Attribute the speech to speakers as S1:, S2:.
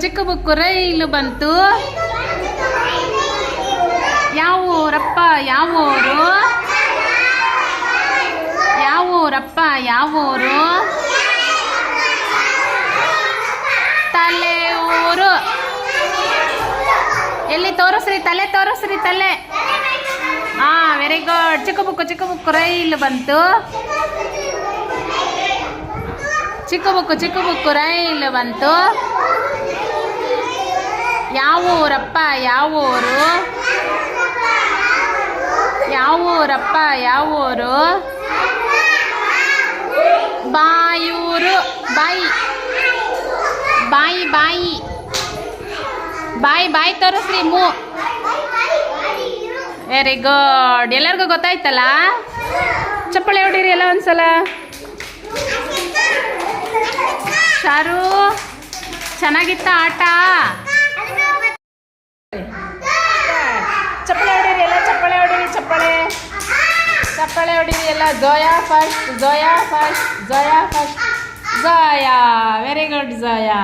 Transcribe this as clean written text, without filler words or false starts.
S1: ಚಿಕ್ಕ ಬುಕ್ಕು ರೈಲು ಬಂತು. ಯಾವ ಊರಪ್ಪ ಯಾವ ಊರು? ಯಾವ ಊರಪ್ಪ ಯಾವ ಊರು? ತಲೆ ಊರು. ಎಲ್ಲಿ ತೋರಿಸ್ರಿ, ತಲೆ ತೋರಿಸ್ರಿ, ತಲೆ. Very good. ಚಿಕ್ಕ ಬುಕ್ಕು ರೈಲು ಬಂತು. ಚಿಕ್ಕ ಬುಕ್ಕು ರೈಲು ಬಂತು. ಯಾವ ಊರಪ್ಪ ಯಾವ ಊರು? ಯಾವ ಊರಪ್ಪ ಯಾವ ಊರು? ಬಾಯೂರು. ಬಾಯಿ ಬಾಯಿ ಬಾಯಿ ಬಾಯಿ ಬಾಯಿ ತೋರಿಸ್ರಿ. Very good. ಎಲ್ಲರಿಗೂ ಗೊತ್ತಾಯ್ತಲ್ಲ? ಚಪ್ಪಾಳೆ ಹೊಡೀರಿ ಎಲ್ಲ ಒಂದ್ಸಲ. ಶಾರು, ಚೆನ್ನಾಗಿತ್ತ ಆಟ? ಚಪ್ಪಾಳೆ ಹೊಡೀರಿ ಎಲ್ಲ, ಚಪ್ಪಾಳೆ ಹೊಡೀರಿ, ಚಪ್ಪಾಳೆ ಹೊಡೀರಿ ಎಲ್ಲ. Zoya first. Zoya. Very good Zoya.